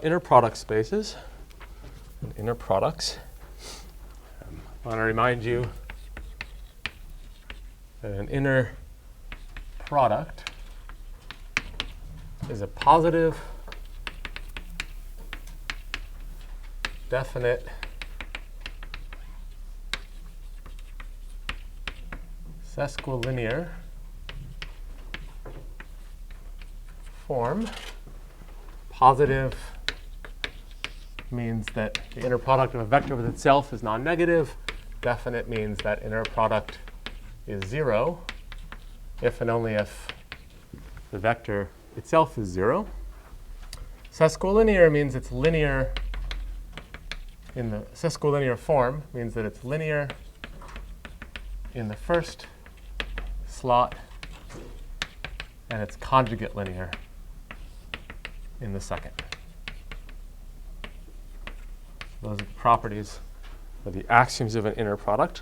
Inner product spaces and inner products. I want to remind you that an inner product is a positive, definite, sesquilinear form. Positive means that the inner product of a vector with itself is non-negative. Definite means that inner product is 0 if and only if the vector itself is 0. Sesquilinear means it's linear in the sesquilinear form, means that it's linear in the first slot and it's conjugate linear in the second. Those are the properties or the axioms of an inner product.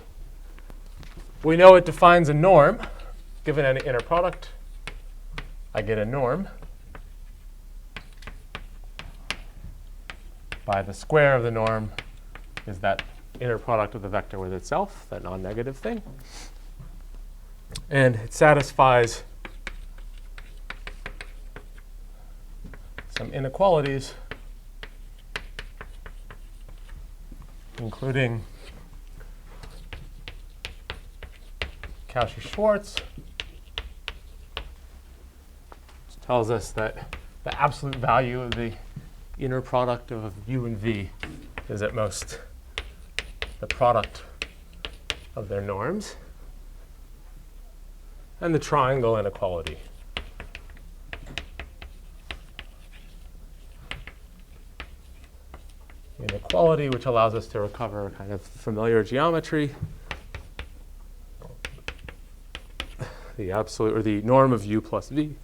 We know it defines a norm. Given any inner product, I get a norm by the square of the norm is that inner product of the vector with itself, that non-negative thing. And it satisfies some inequalities, including Cauchy-Schwarz, which tells us that the absolute value of the inner product of u and v is at most the product of their norms, and the triangle inequality. Inequality, which allows us to recover kind of familiar geometry. The absolute, or the norm of u plus v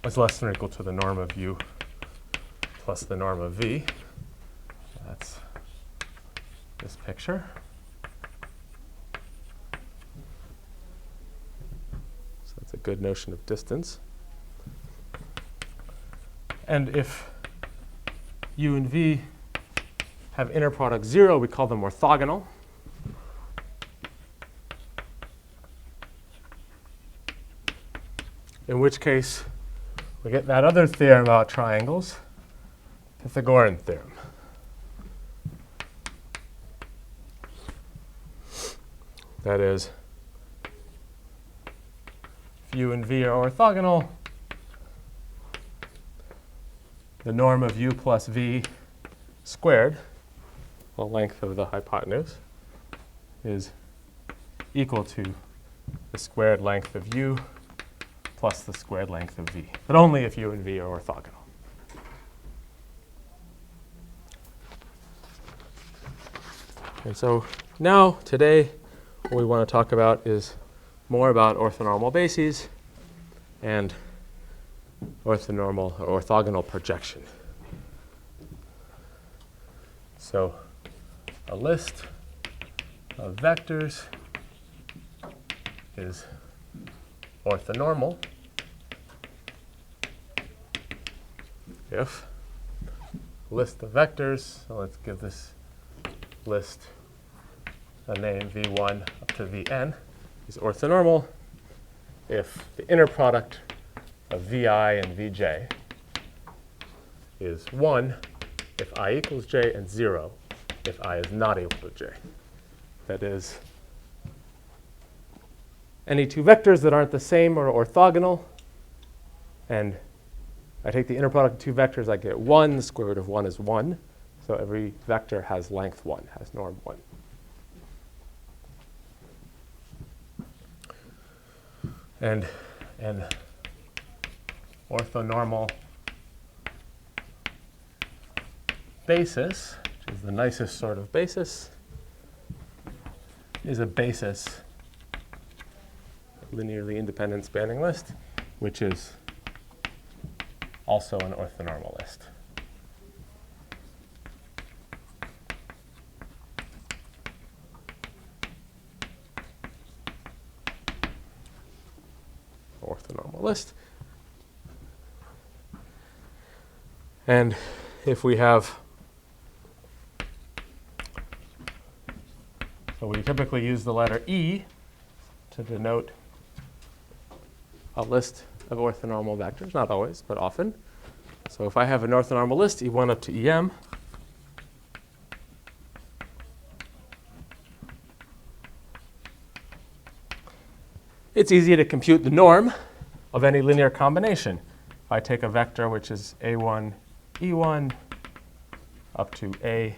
is less than or equal to the norm of u plus the norm of v. That's this picture. So that's a good notion of distance. And if u and v have inner product 0, we call them orthogonal. In which case, we get that other theorem about triangles, Pythagorean theorem. That is, if u and v are orthogonal, the norm of u plus v squared, the length of the hypotenuse, is equal to the squared length of u plus the squared length of v, but only if u and v are orthogonal. And so now, today, what we want to talk about is more about orthonormal bases and orthonormal or orthogonal projection. So a list of vectors is orthonormal if list of vectors, so let's give this list a name v1 up to vn, is orthonormal if the inner product of vi and vj is 1 if I equals j and 0 if I is not equal to j. That is, any two vectors that aren't the same are orthogonal, and I take the inner product of two vectors, I get 1. The square root of 1 is 1. So every vector has length 1, has norm 1. And an orthonormal basis, which is the nicest sort of basis, is a basis, linearly independent spanning list, which is also an orthonormal list. Orthonormal list. And if we have, so we typically use the letter E to denote a list of orthonormal vectors, not always, but often. So if I have an orthonormal list, E1 up to EM, it's easy to compute the norm of any linear combination. If I take a vector which is A1, E1 up to A,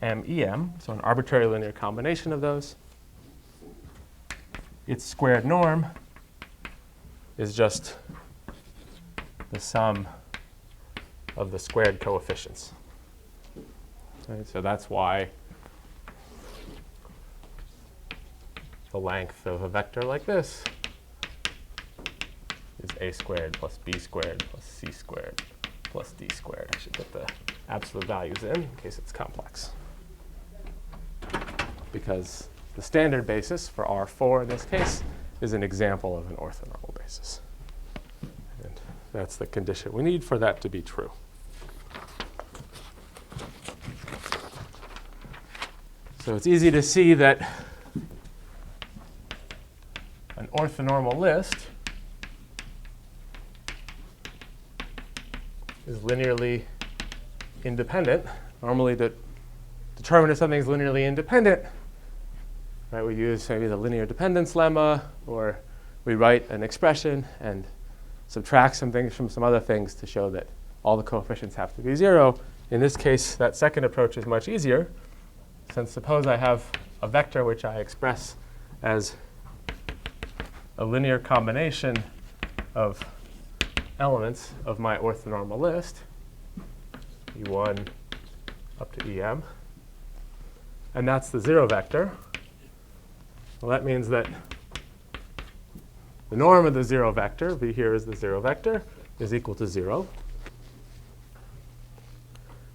M, EM, so an arbitrary linear combination of those, its squared norm is just the sum of the squared coefficients. Right, so that's why the length of a vector like this is a squared plus b squared plus c squared plus d squared. I should get the absolute values in case it's complex. Because the standard basis for R4 in this case is an example of an orthonormal basis. And that's the condition we need for that to be true. So it's easy to see that an orthonormal list is linearly independent. Normally, to determine if something is linearly independent, right, we use maybe the linear dependence lemma, or we write an expression and subtract some things from some other things to show that all the coefficients have to be 0. In this case, that second approach is much easier, since suppose I have a vector which I express as a linear combination of elements of my orthonormal list, E1 up to EM, and that's the 0 vector. Well, that means that the norm of the 0 vector, V here is the 0 vector, is equal to 0.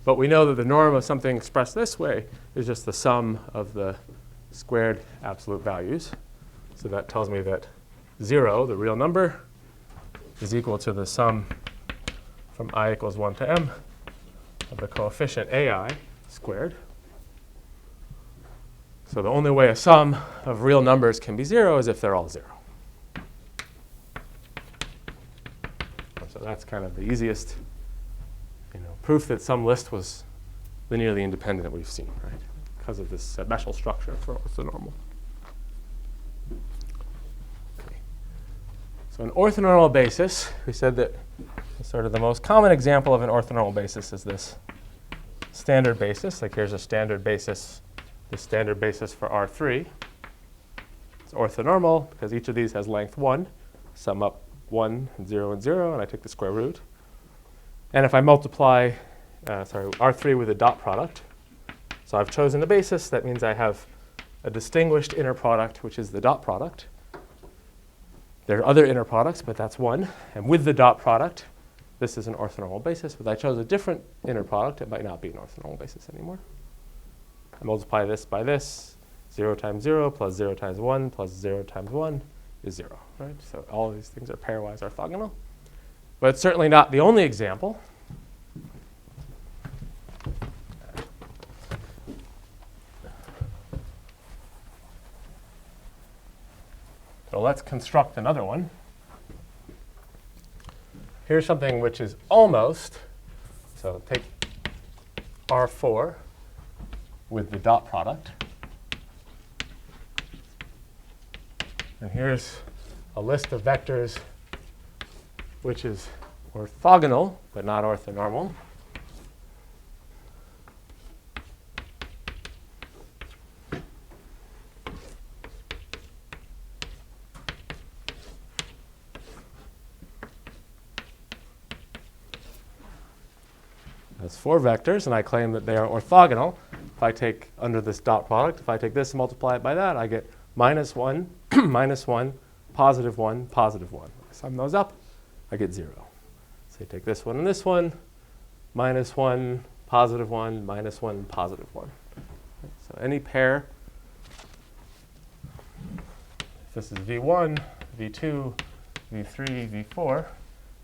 But we know that the norm of something expressed this way is just the sum of the squared absolute values. So that tells me that 0, the real number, is equal to the sum from I equals 1 to m of the coefficient ai squared. So the only way a sum of real numbers can be 0 is if they're all 0. So that's kind of the easiest proof that some list was linearly independent that we've seen, right? Because of this special structure for orthonormal. Okay. So an orthonormal basis, we said that sort of the most common example of an orthonormal basis is this standard basis. Like here's a standard basis, the standard basis for R3. It's orthonormal because each of these has length 1. Sum up 1 and 0 and 0, and I take the square root. And if I multiply R3 with a dot product, so I've chosen a basis, that means I have a distinguished inner product, which is the dot product. There are other inner products, but that's one. And with the dot product, this is an orthonormal basis. But I chose a different inner product, it might not be an orthonormal basis anymore. I multiply this by this. 0 times 0 plus 0 times 1 plus 0 times 1 is 0. Right? So all of these things are pairwise orthogonal. But it's certainly not the only example. So let's construct another one. Here's something which is almost, so take R4 with the dot product. And here's a list of vectors which is orthogonal, but not orthonormal. That's 4 vectors, and I claim that they are orthogonal. If I take under this dot product, if I take this and multiply it by that, I get minus 1, minus 1, positive 1, positive 1. I sum those up, I get 0. So I take this one and this one, minus 1, positive 1, minus 1, positive 1. So any pair, if this is V1, V2, V3, V4,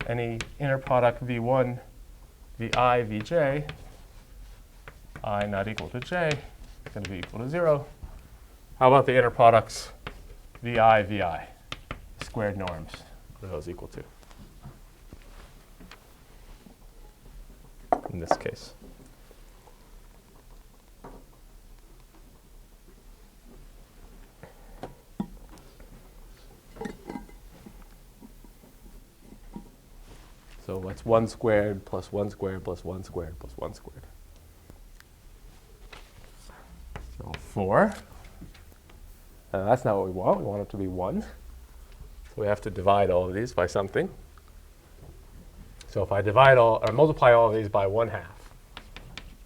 any inner product V1 vi, vj, I not equal to j, is going to be equal to 0. How about the inner products vi, vi, squared norms? What are those equal to in this case? So what's 1 squared plus 1 squared plus 1 squared plus 1 squared? So 4. That's not what we want. We want it to be 1. So we have to divide all of these by something. So if I divide all, or multiply all of these by 1/2,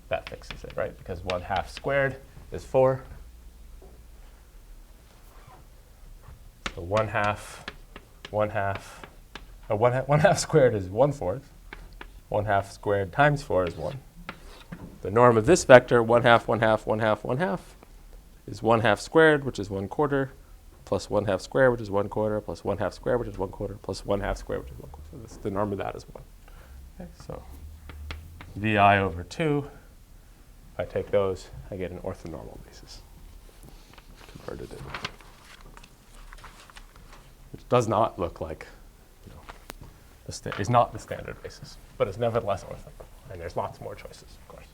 that fixes it, right? Because 1/2 squared is 4. So 1/2, 1/2. 1/2 squared is 1/4. 1/2 squared times 4 is 1. The norm of this vector, 1/2, 1/2, 1/2, 1/2, is 1/2 squared, which is 1/4, plus 1/2 squared, which is 1/4, plus 1/2 squared, which is 1/4, plus 1/2 squared, which is 1/4. So this, the norm of that is 1. Okay, so vi over 2, if I take those, I get an orthonormal basis converted in. Which does not look like, is not the standard basis, but it's nevertheless orthonormal. And there's lots more choices, of course.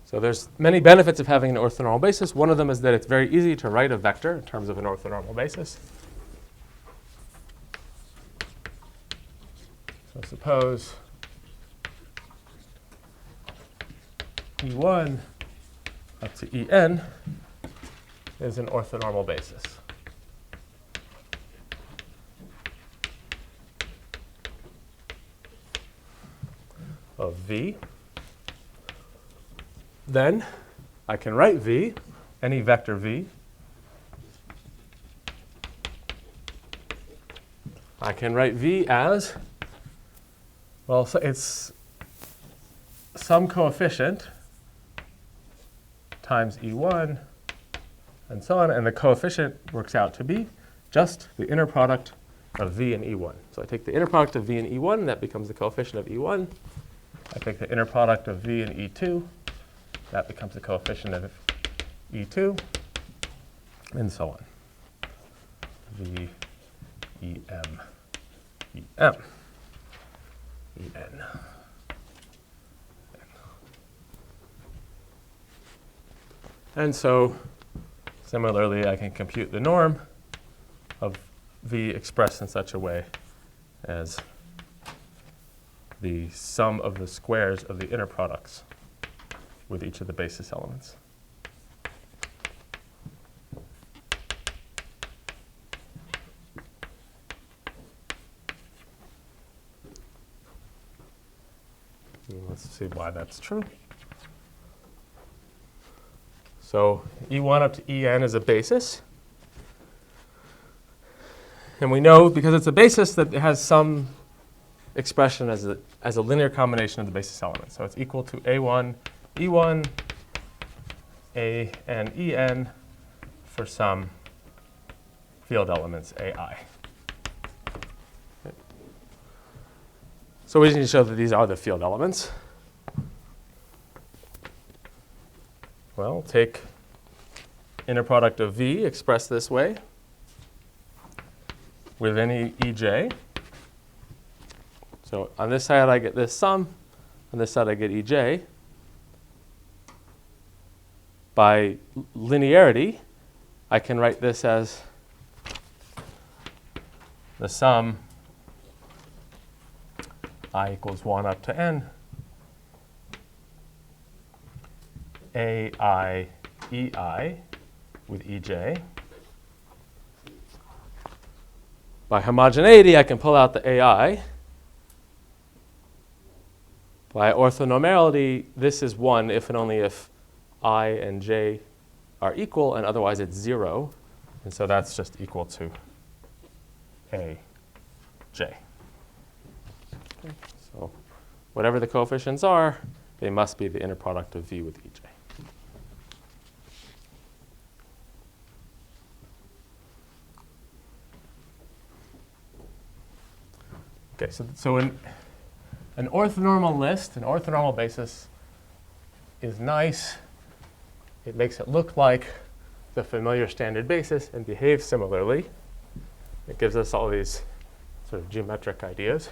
So there's many benefits of having an orthonormal basis. One of them is that it's very easy to write a vector in terms of an orthonormal basis. So suppose E1 up to En is an orthonormal basis. Of V. Then I can write V, any vector V. I can write V as, well, so it's some coefficient times E1 and so on, and the coefficient works out to be just the inner product of V and E1. So I take the inner product of V and E1, and that becomes the coefficient of E1. I take the inner product of V and E2, that becomes the coefficient of E2, and so on. V, EM, EM, En. And so, similarly, I can compute the norm of V expressed in such a way as the sum of the squares of the inner products with each of the basis elements. And let's see why that's true. So E1 up to En is a basis. And we know, because it's a basis, that it has some expression as a linear combination of the basis elements. So it's equal to A1, E1, A and En for some field elements AI. Okay. So we need to show that these are the field elements. Well, take inner product of V expressed this way with any EJ. So on this side I get this sum, on this side I get EJ. By linearity, I can write this as the sum I equals 1 up to N, AI, EI with EJ. By homogeneity, I can pull out the AI. By orthonormality, this is 1 if and only if I and j are equal, and otherwise it's 0. And so that's just equal to AJ. Okay. So whatever the coefficients are, they must be the inner product of V with EJ. Okay, so an orthonormal list, an orthonormal basis, is nice. It makes it look like the familiar standard basis and behaves similarly. It gives us all these sort of geometric ideas,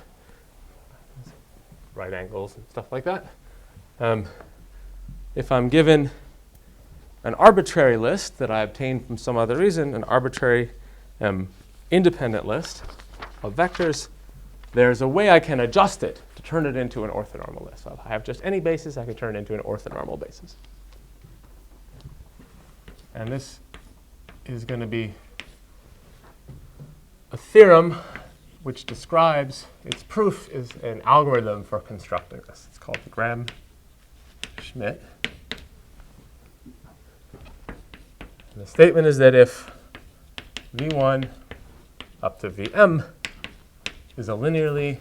right angles and stuff like that. If I'm given an arbitrary list that I obtained from some other reason, an arbitrary independent list of vectors, there's a way I can adjust it to turn it into an orthonormal list. So if I have just any basis, I can turn it into an orthonormal basis. And this is going to be a theorem which describes, its proof is an algorithm for constructing this. It's called the Gramschmidt. And the statement is that if v1 up to vm is a linearly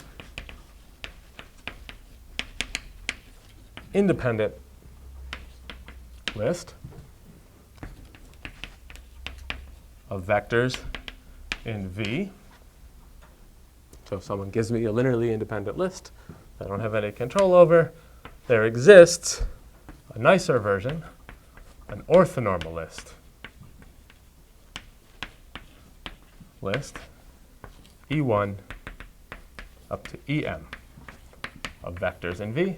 independent list of vectors in V. So if someone gives me a linearly independent list I don't have any control over, there exists a nicer version, an orthonormal list E1 up to EM of vectors in V,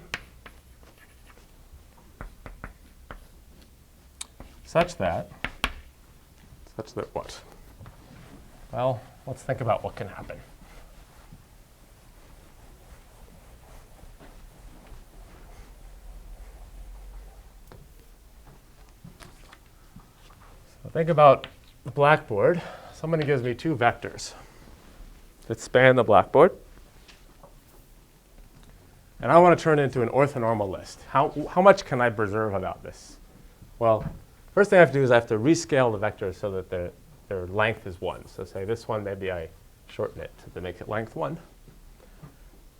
such that what? Well, let's think about what can happen. So think about the blackboard. Somebody gives me two vectors that span the blackboard, and I want to turn it into an orthonormal list. How much can I preserve about this? Well, first thing I have to do is I have to rescale the vectors so that their length is 1. So say this one, maybe I shorten it to make it length 1.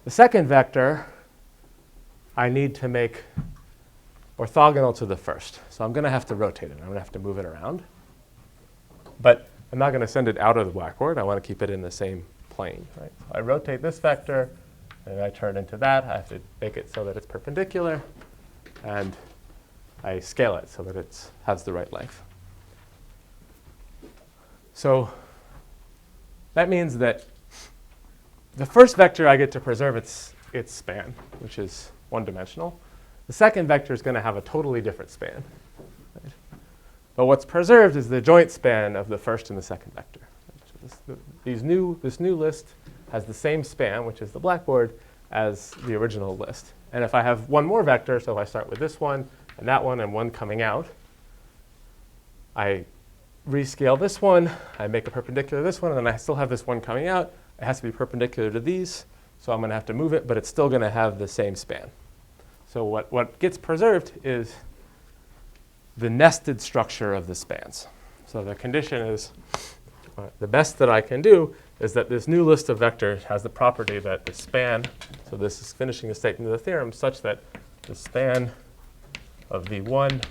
The second vector I need to make orthogonal to the first. So I'm going to have to rotate it. I'm going to have to move it around. But I'm not going to send it out of the blackboard. I want to keep it in the same plane. Right? So I rotate this vector, and I turn into that. I have to make it so that it's perpendicular. And I scale it so that it has the right length. So that means that the first vector I get to preserve its span, which is one-dimensional. The second vector is going to have a totally different span. Right? But what's preserved is the joint span of the first and the second vector. So this new list has the same span, which is the blackboard, as the original list. And if I have one more vector, so if I start with this one, and one coming out, I rescale this one, I make a perpendicular to this one, and then I still have this one coming out. It has to be perpendicular to these, so I'm going to have to move it, but it's still going to have the same span. So what gets preserved is the nested structure of the spans. So the condition is, the best that I can do is that this new list of vectors has the property that the span, so this is finishing the statement of the theorem, such that the span of V1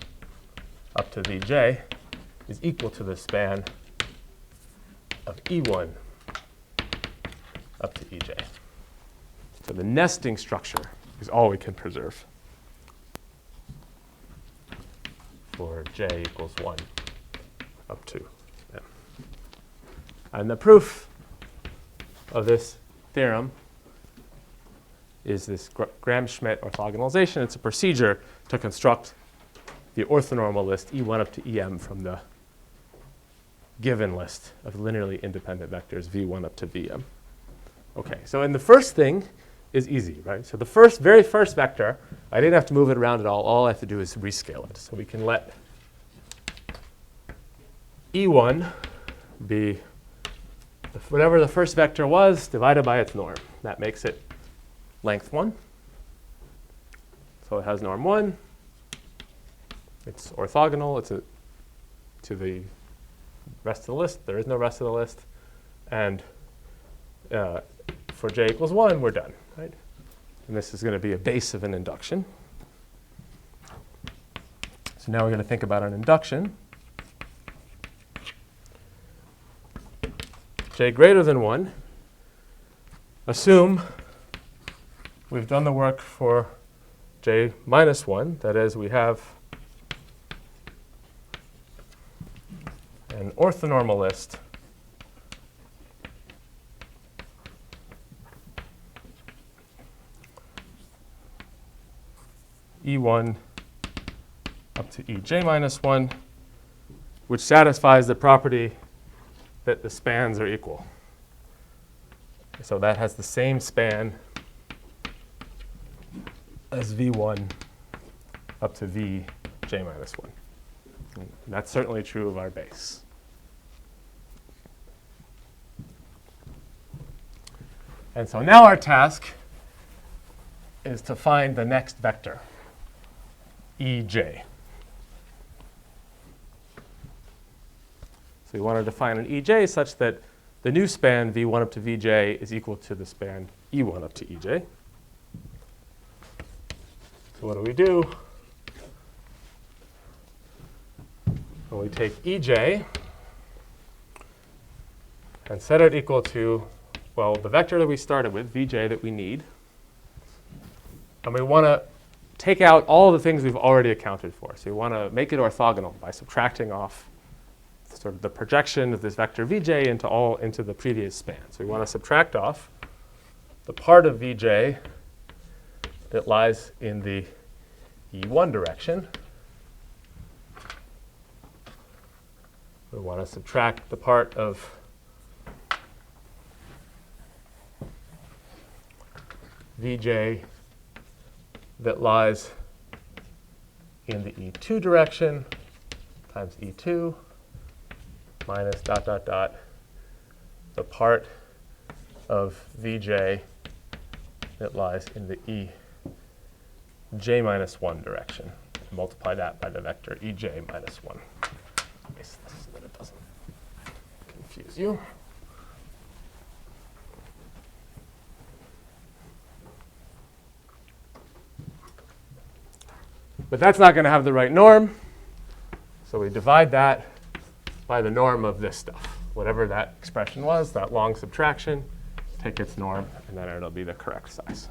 up to Vj is equal to the span of E1 up to Ej. So the nesting structure is all we can preserve for j equals 1 up to m. And the proof of this theorem is this Gramschmidt orthogonalization. It's a procedure to construct the orthonormal list E1 up to EM from the given list of linearly independent vectors V1 up to Vm. Okay, so in the first thing is easy, right? So the very first vector, I didn't have to move it around at all. All I have to do is rescale it. So we can let E1 be whatever the first vector was divided by its norm. That makes it length 1. So it has norm 1. It's orthogonal. It's to the rest of the list. There is no rest of the list. And for j equals 1, we're done. Right? And this is going to be a base of an induction. So now we're going to think about an induction. J greater than 1. assume we've done the work for j minus 1. That is, we have an orthonormal list E1 up to Ej minus 1, which satisfies the property that the spans are equal. So that has the same span as V1 up to Vj minus 1. And that's certainly true of our base. And so now our task is to find the next vector, Ej. So we want to define an Ej such that the new span V1 up to Vj is equal to the span E1 up to Ej. So what do? Well, we take Ej and set it equal to, well, the vector that we started with, Vj, that we need. And we want to take out all the things we've already accounted for. So we want to make it orthogonal by subtracting off sort of the projection of this vector Vj into the previous span. So we want to subtract off the part of Vj that lies in the E1 direction. We want to subtract the part of Vj that lies in the E2 direction times E2 minus dot, dot, dot, the part of Vj that lies in the Ej minus 1 direction. Multiply that by the vector Ej minus 1. Erase this so that it doesn't confuse you. But that's not going to have the right norm. So we divide that by the norm of this stuff. Whatever that expression was, that long subtraction, take its norm, and then it'll be the correct size.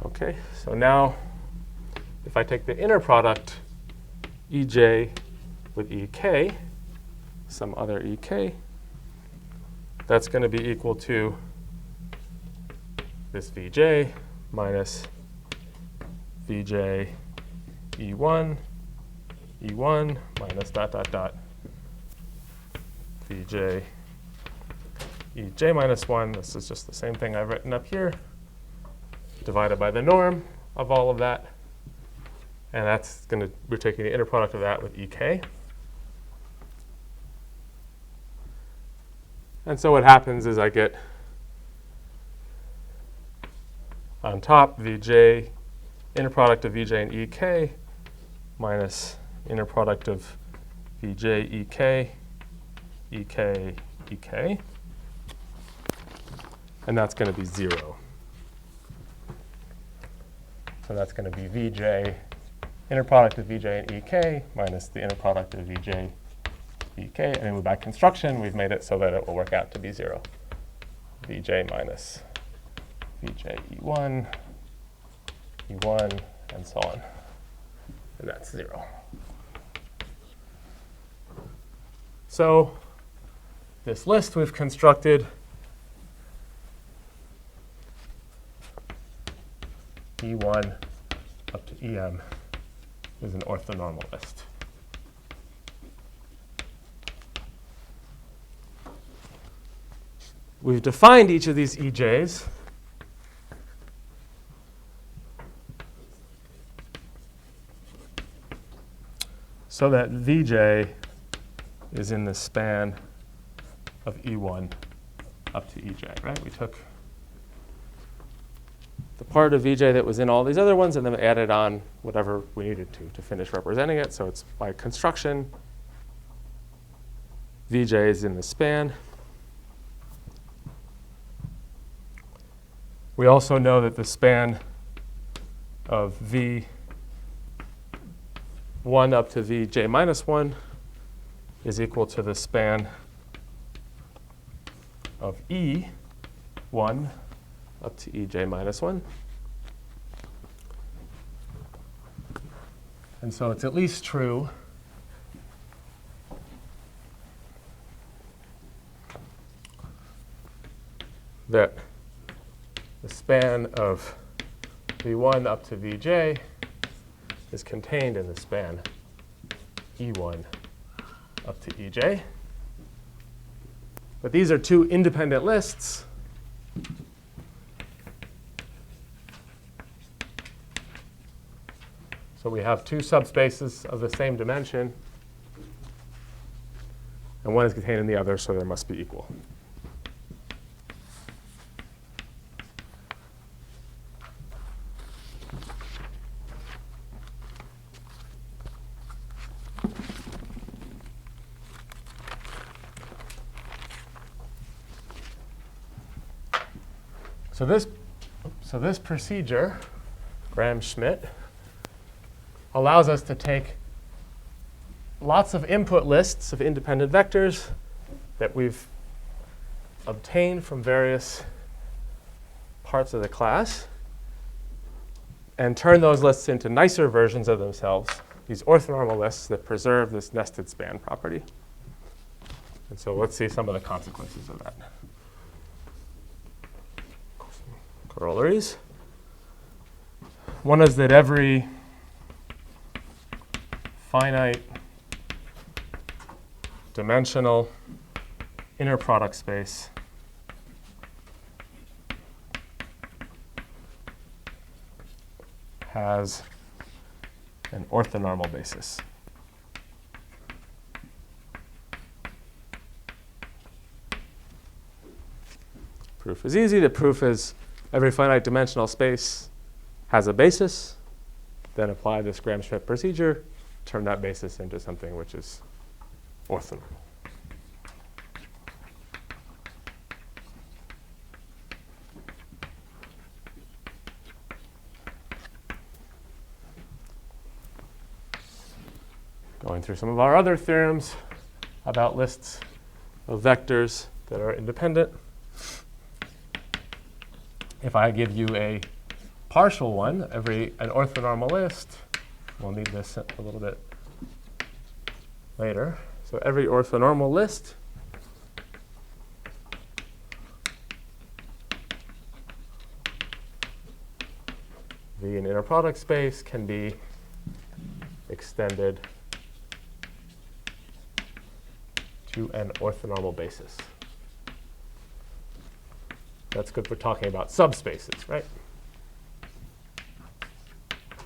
OK, so now if I take the inner product Ej with Ek, some other Ek, that's going to be equal to this Vj minus Vj E1 minus dot, dot, dot, Vj Ej minus 1. This is just the same thing I've written up here, divided by the norm of all of that. And that's going to, we're taking the inner product of that with Ek. And so what happens is I get on top Vj, inner product of Vj and Ek minus inner product of Vj Ek, Ek. And that's going to be 0. So that's going to be Vj, inner product of Vj and Ek minus the inner product of Vj Ek. And then by construction, we've made it so that it will work out to be 0. Vj minus Vj E1, E1, and so on. And that's 0. So this list we've constructed E1 up to Em is an orthonormal list. We've defined each of these Ej's so that Vj is in the span of E1 up to Ej, right? We took the part of Vj that was in all these other ones and then added on whatever we needed to finish representing it. So it's by construction, Vj is in the span. We also know that the span of V1 up to Vj minus 1 is equal to the span of E1 up to EJ minus 1. And so it's at least true that the span of V1 up to Vj is contained in the span E1 up to Ej. But these are two independent lists. So we have two subspaces of the same dimension, and one is contained in the other, so they must be equal. So this procedure, Gramschmidt, allows us to take lots of input lists of independent vectors that we've obtained from various parts of the class and turn those lists into nicer versions of themselves, these orthonormal lists that preserve this nested span property. And so let's see some of the consequences of that. Corollaries. One is that every finite dimensional inner product space has an orthonormal basis. Proof is easy. The proof is every finite dimensional space has a basis. Then apply this Gramschmidt procedure, turn that basis into something which is orthonormal. Going through some of our other theorems about lists of vectors that are independent. If I give you a partial one, an orthonormal list, we'll need this a little bit later. So every orthonormal list V in inner product space can be extended to an orthonormal basis. That's good for talking about subspaces, right?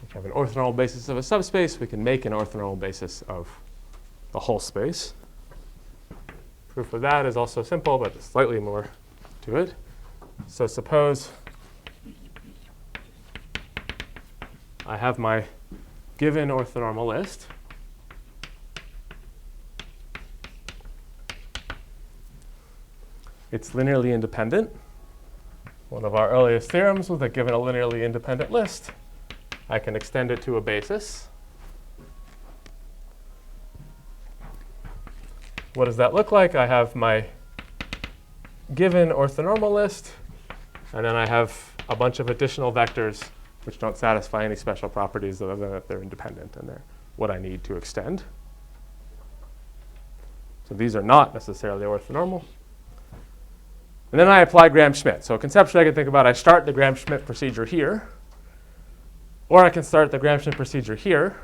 If we have an orthonormal basis of a subspace, we can make an orthonormal basis of the whole space. Proof of that is also simple, but slightly more to it. So suppose I have my given orthonormal list. It's linearly independent. One of our earliest theorems was that given a linearly independent list, I can extend it to a basis. What does that look like? I have my given orthonormal list, and then I have a bunch of additional vectors which don't satisfy any special properties other than that they're independent and they're what I need to extend. So these are not necessarily orthonormal. And then I apply Gram-Schmidt. So conceptually, I can think about I start the Gram-Schmidt procedure here, or I can start the Gram-Schmidt procedure here.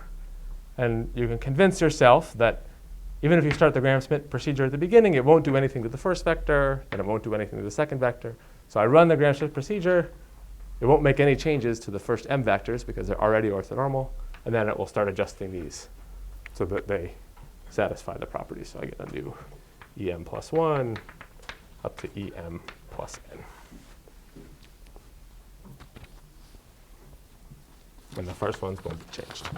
And you can convince yourself that even if you start the Gram-Schmidt procedure at the beginning, it won't do anything to the first vector, and it won't do anything to the second vector. So I run the Gram-Schmidt procedure. It won't make any changes to the first m vectors because they're already orthonormal. And then it will start adjusting these so that they satisfy the properties. So I get a new em plus 1 up to em plus n. And the first ones won't be changed.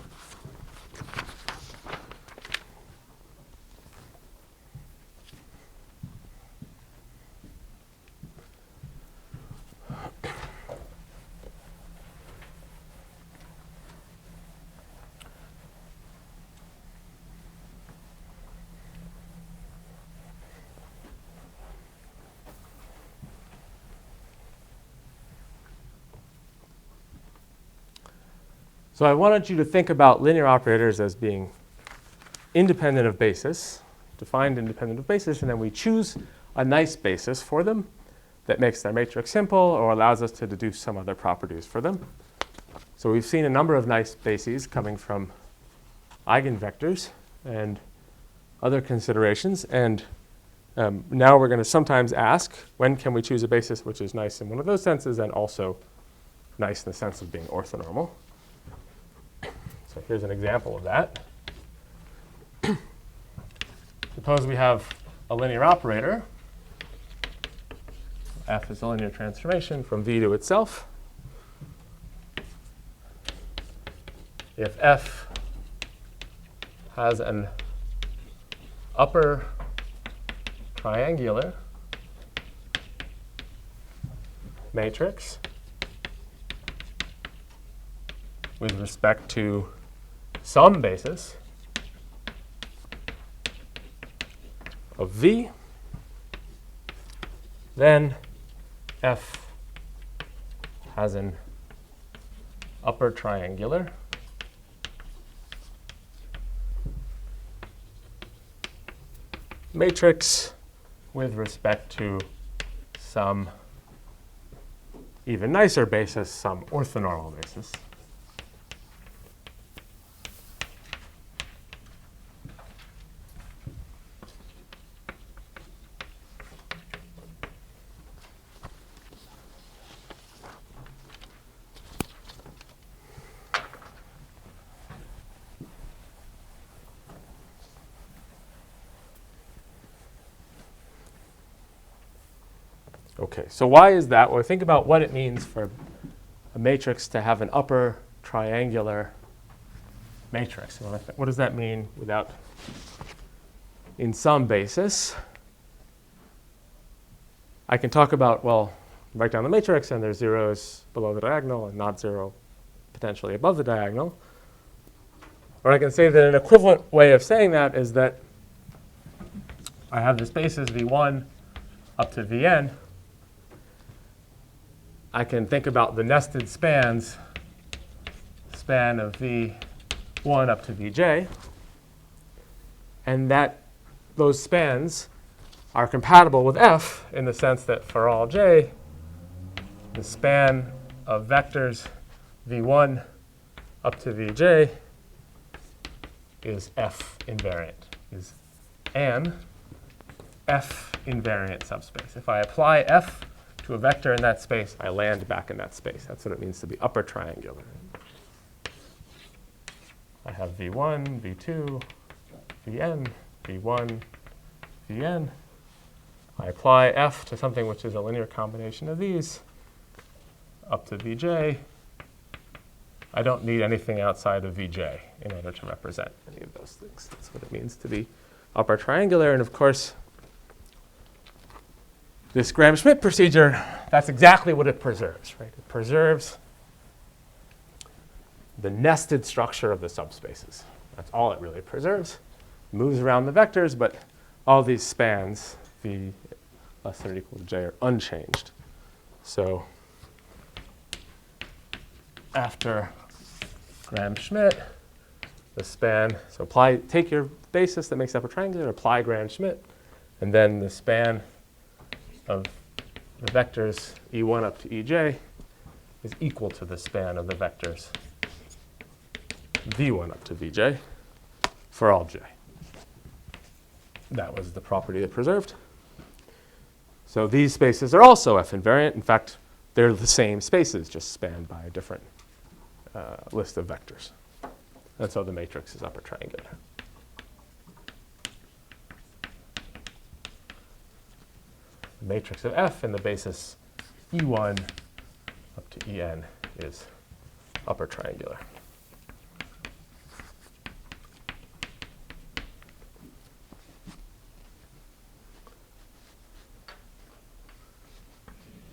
So I wanted you to think about linear operators as being independent of basis, defined independent of basis, and then we choose a nice basis for them that makes their matrix simple or allows us to deduce some other properties for them. So we've seen a number of nice bases coming from eigenvectors and other considerations. And now we're going to sometimes ask, when can we choose a basis which is nice in one of those senses and also nice in the sense of being orthonormal? So here's an example of that. Suppose we have a linear operator. F is a linear transformation from V to itself. If F has an upper triangular matrix with respect to some basis of V, then F has an upper triangular matrix with respect to some even nicer basis, some orthonormal basis. Okay, so why is that? Well, think about what it means for a matrix to have an upper triangular matrix. What does that mean without, in some basis? I can talk about, well, write down the matrix and there's zeros below the diagonal and not zero potentially above the diagonal. Or I can say that an equivalent way of saying that is that I have this basis V1 up to Vn. I can think about the nested spans, span of V1 up to Vj, and that those spans are compatible with F in the sense that for all j, the span of vectors V1 up to Vj is F invariant, is an F invariant subspace. If I apply F to a vector in that space, I land back in that space. That's what it means to be upper triangular. I have V1, V2, Vn, V1, Vn. I apply F to something which is a linear combination of these up to Vj. I don't need anything outside of Vj in order to represent any of those things. That's what it means to be upper triangular. And of course, this Gramschmidt procedure, that's exactly what it preserves, right? It preserves the nested structure of the subspaces. That's all it really preserves. It moves around the vectors, but all these spans, V less than or equal to j, are unchanged. So after Gramschmidt, the span, so take your basis that makes up a triangular, apply Gramschmidt, and then the span of the vectors E1 up to Ej is equal to the span of the vectors V1 up to Vj for all j. That was the property it preserved. So these spaces are also F invariant. In fact, they're the same spaces, just spanned by a different list of vectors. And so the matrix is upper triangular. The matrix of F in the basis E1 up to En is upper triangular.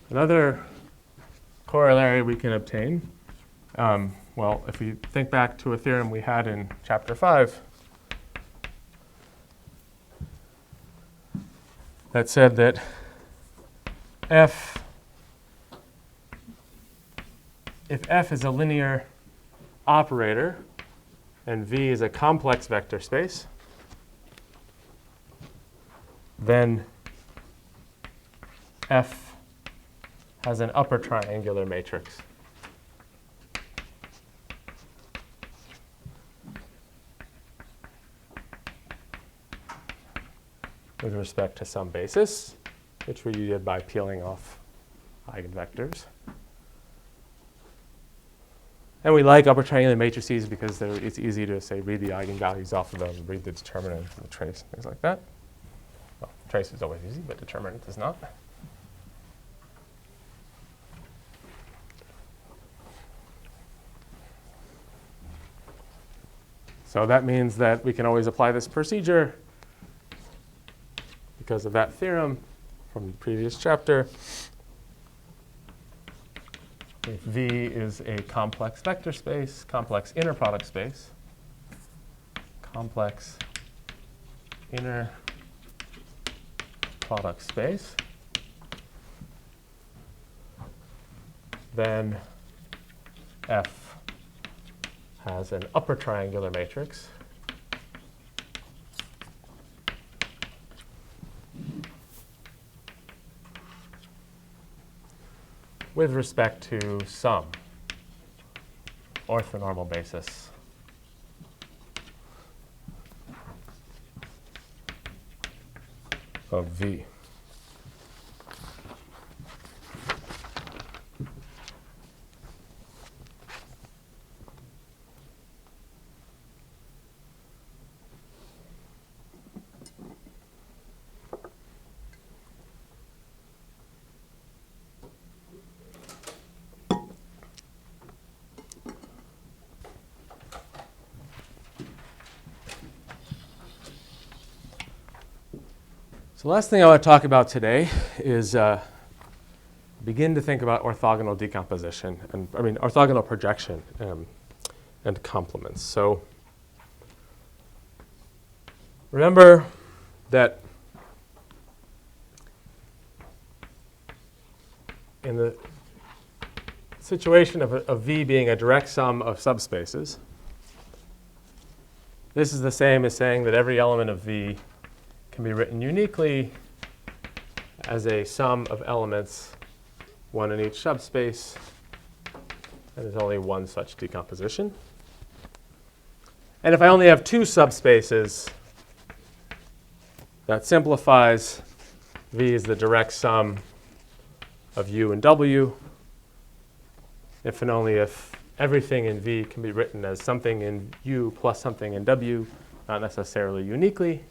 Another corollary we can obtain, well, if we think back to a theorem we had in chapter 5 that said that if F is a linear operator and V is a complex vector space, then F has an upper triangular matrix. With respect to some basis, which we did by peeling off eigenvectors. And we like upper triangular matrices because it's easy to, say, read the eigenvalues off of them, read the determinant and the trace, things like that. Well, trace is always easy, but determinant is not. So that means that we can always apply this procedure because of that theorem from the previous chapter. If V is a complex vector space, complex inner product space, complex inner product space, then F has an upper triangular matrix with respect to some orthonormal basis of V. So the last thing I want to talk about today is begin to think about orthogonal decomposition, and orthogonal projection and complements. So remember that in the situation of V being a direct sum of subspaces, this is the same as saying that every element of V can be written uniquely as a sum of elements, one in each subspace, and there's only one such decomposition. And if I only have two subspaces, that simplifies. V is the direct sum of U and W, if and only if everything in V can be written as something in U plus something in W, not necessarily uniquely.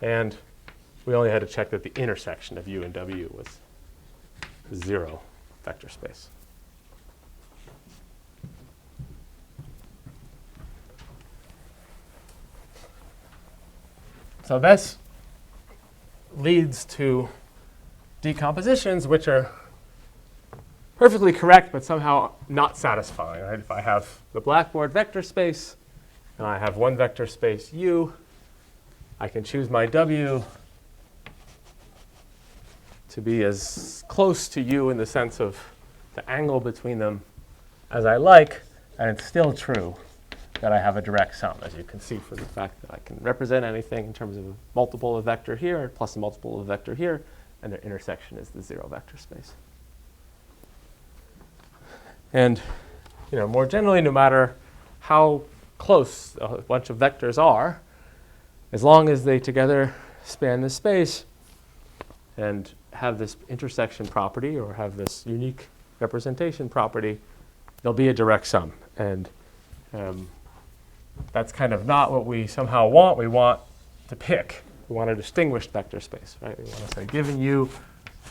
And we only had to check that the intersection of U and W was 0 vector space. So this leads to decompositions which are perfectly correct but somehow not satisfying. Right? If I have the blackboard vector space and I have one vector space U, I can choose my W to be as close to U in the sense of the angle between them as I like, and it's still true that I have a direct sum, as you can see from the fact that I can represent anything in terms of a multiple of vector here plus a multiple of vector here, and their intersection is the 0 vector space. And more generally, no matter how close a bunch of vectors are, as long as they together span this space and have this intersection property or have this unique representation property, they'll be a direct sum. And that's kind of not what we somehow want. We want to pick. We want a distinguished vector space, right? We want to say, given U,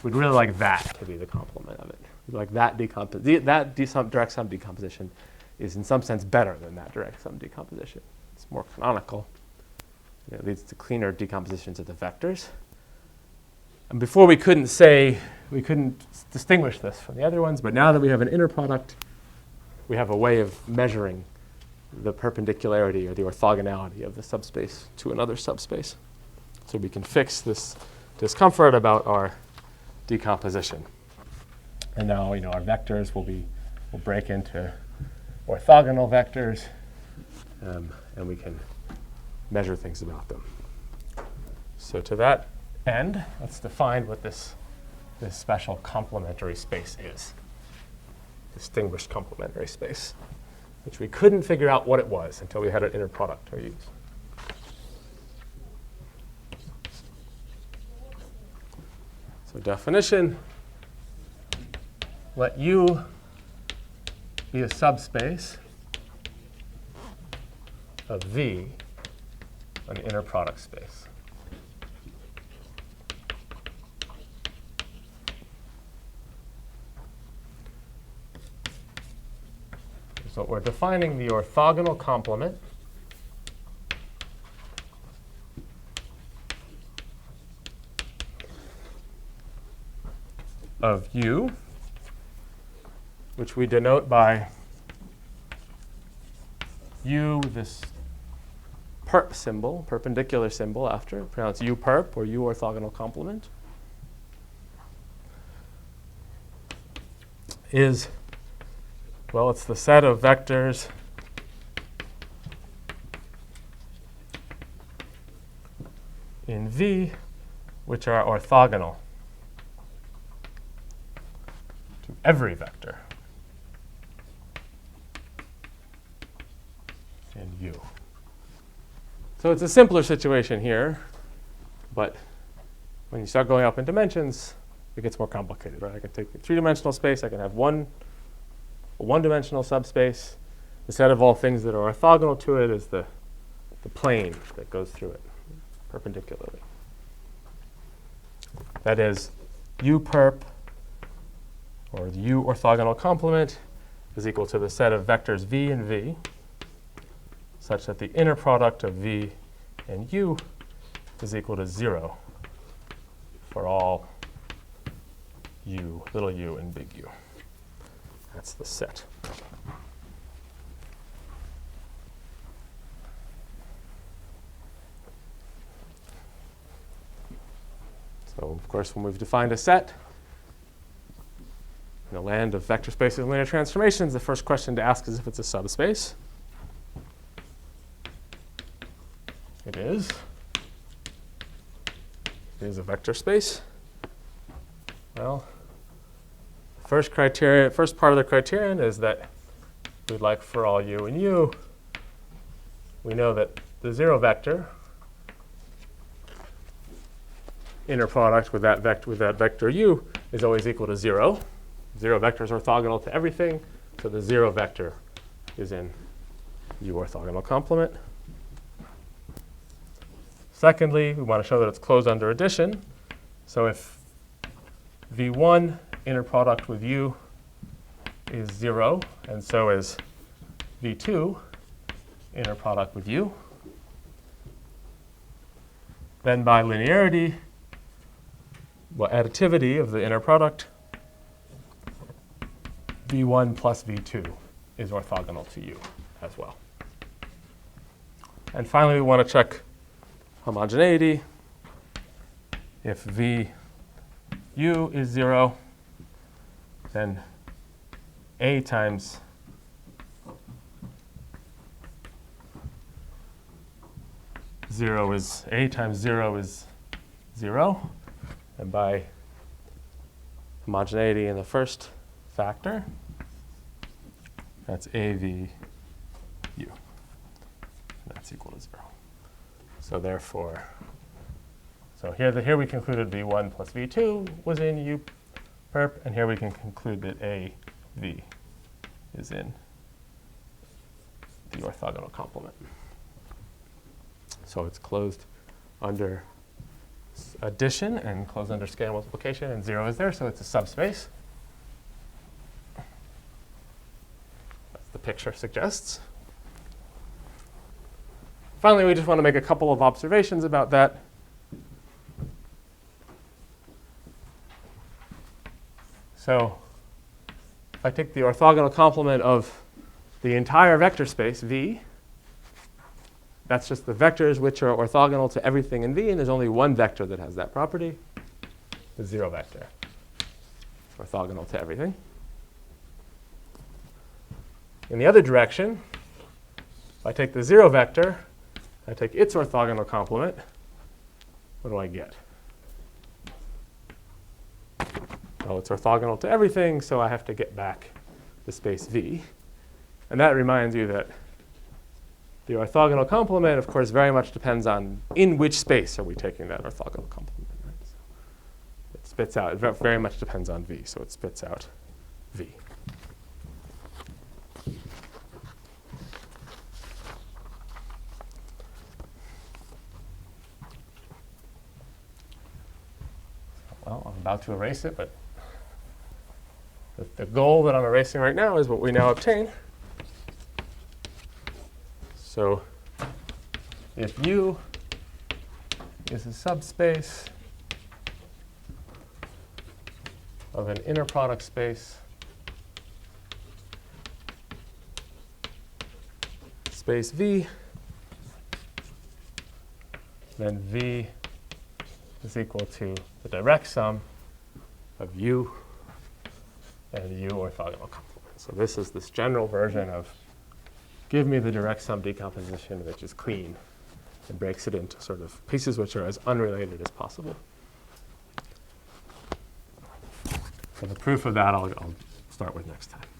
we'd really like that to be the complement of it. We'd like that direct sum decomposition is in some sense better than that direct sum decomposition. It's more canonical. It leads to cleaner decompositions of the vectors. And before we couldn't distinguish this from the other ones, but now that we have an inner product, we have a way of measuring the perpendicularity or the orthogonality of the subspace to another subspace. So we can fix this discomfort about our decomposition. And now our vectors will be will break into orthogonal vectors, and we can measure things about them. So to that end, let's define what this special complementary space is. Distinguished complementary space, which we couldn't figure out what it was until we had an inner product to use. So definition, let U be a subspace of V, an inner product space. So we're defining the orthogonal complement of U, which we denote by U with this perp symbol, perpendicular symbol after, pronounced U perp or U orthogonal complement, is, well, it's the set of vectors in V which are orthogonal to every vector in U. So it's a simpler situation here, but when you start going up in dimensions, it gets more complicated, right? I can take a three-dimensional space, I can have a one-dimensional subspace. The set of all things that are orthogonal to it is the plane that goes through it perpendicularly. That is, U perp, or the U orthogonal complement, is equal to the set of vectors V and V, such that the inner product of V and U is equal to 0 for all U, little u and big U. That's the set. So, of course, when we've defined a set in the land of vector spaces and linear transformations, the first question to ask is if it's a subspace. It is. It is a vector space. Well, first part of the criterion is that we'd like for all U and U, we know that the 0 vector inner product with that vector U is always equal to 0. 0 vector is orthogonal to everything, so the 0 vector is in U orthogonal complement. Secondly, we want to show that it's closed under addition. So if V1 inner product with U is 0, and so is V2 inner product with U, then by linearity, well, additivity of the inner product, V1 plus V2 is orthogonal to U as well. And finally, we want to check homogeneity. If VU is 0, then A times A times 0 is 0. And by homogeneity in the first factor, that's AVU. That's equal to 0. So therefore, here we concluded V1 plus V2 was in U perp, and here we can conclude that AV is in the orthogonal complement. So it's closed under addition and closed under scale multiplication, and 0 is there, so it's a subspace. As the picture suggests. Finally, we just want to make a couple of observations about that. So if I take the orthogonal complement of the entire vector space, V, that's just the vectors which are orthogonal to everything in V, and there's only one vector that has that property, the 0 vector. It's orthogonal to everything. In the other direction, if I take the 0 vector, I take its orthogonal complement, what do I get? Well, it's orthogonal to everything, so I have to get back the space V. And that reminds you that the orthogonal complement, of course, very much depends on in which space are we taking that orthogonal complement. Right? So it spits out, it very much depends on V, so it spits out V. Well, I'm about to erase it, but the goal that I'm erasing right now is what we now obtain. So if U is a subspace of an inner product space, space V, then V is equal to the direct sum of U and U orthogonal complement. So this is this general version of give me the direct sum decomposition which is clean and breaks it into sort of pieces which are as unrelated as possible. So the proof of that I'll start with next time.